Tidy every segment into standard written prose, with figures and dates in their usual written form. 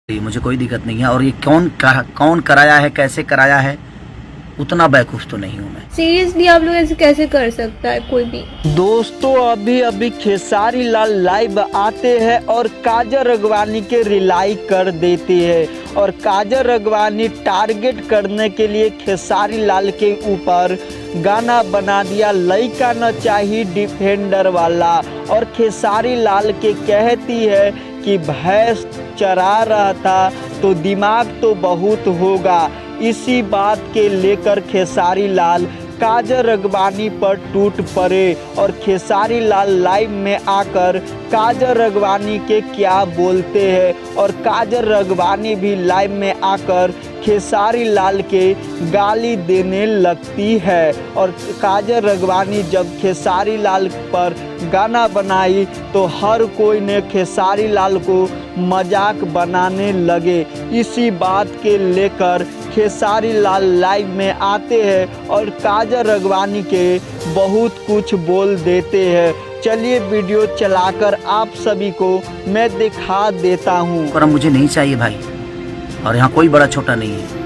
मुझे कोई दिक्कत नहीं है। और ये कौन कराया है, कैसे कराया है, उतना बेवकूफ़ तो नहीं हूँ मैं। सीरियसली आप लोग ऐसे कैसे कर सकता है कोई भी। दोस्तों अभी अभी खेसारी लाल लाइव आते हैं और काजल राघवानी के रिलाई कर देती है और काजल राघवानी टारगेट करने के लिए खेसारी लाल के ऊपर गाना बना दिया लइका न चाहिए डिफेंडर वाला। और खेसारी लाल के कहती है कि भैंस चरा रहा था तो दिमाग तो बहुत होगा। इसी बात के लेकर खेसारी लाल काजल राघवानी पर टूट पड़े और खेसारी लाल लाइव में आकर काजल राघवानी के क्या बोलते हैं और काजल राघवानी भी लाइव में आकर खेसारी लाल के गाली देने लगती है। और काजल राघवानी जब खेसारी लाल पर गाना बनाई तो हर कोई ने खेसारी लाल को मजाक बनाने लगे। इसी बात के लेकर खेसारी लाल लाइव में आते हैं और काजल राघवानी के बहुत कुछ बोल देते हैं। चलिए वीडियो चलाकर आप सभी को मैं दिखा देता हूँ। पर मुझे नहीं चाहिए भाई, और यहाँ कोई बड़ा छोटा नहीं है।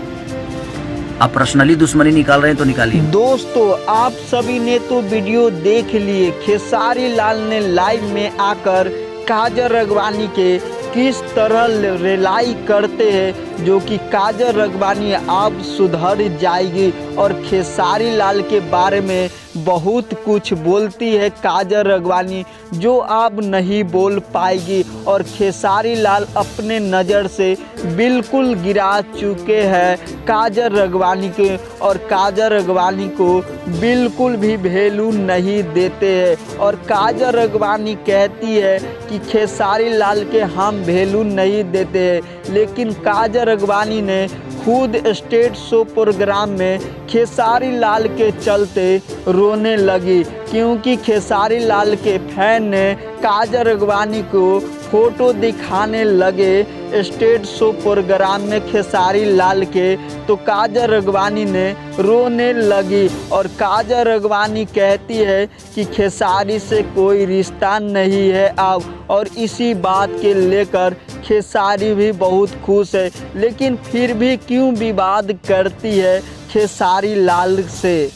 आप पर्सनली दुश्मनी निकाल रहे हैं तो निकालिए। दोस्तों आप सभी ने तो वीडियो देख लिए, खेसारी लाल ने लाइव में आकर काजल राघवानी के किस तरह रिलाई करते हैं जो कि काजल राघवानी अब सुधर जाएगी और खेसारी लाल के बारे में बहुत कुछ बोलती है काजल राघवानी जो अब नहीं बोल पाएगी। और खेसारी लाल अपने नज़र से बिल्कुल गिरा चुके हैं काजल राघवानी के और काजल राघवानी को बिल्कुल भी वैल्यू नहीं देते हैं। और काजल राघवानी कहती है कि खेसारी लाल के हम वैल्यू नहीं देते हैं, लेकिन काजल राघवानी ने खुद स्टेज शो प्रोग्राम में खेसारी लाल के चलते रोने लगी क्योंकि खेसारी लाल के फैन ने काजल राघवानी को फोटो दिखाने लगे स्टेज शो प्रोग्राम में खेसारी लाल के, तो काजल राघवानी ने रोने लगी। और काजल राघवानी कहती है कि खेसारी से कोई रिश्ता नहीं है अब। और इसी बात के लेकर खेसारी भी बहुत खुश है, लेकिन फिर भी क्यों विवाद करती है खेसारी लाल से।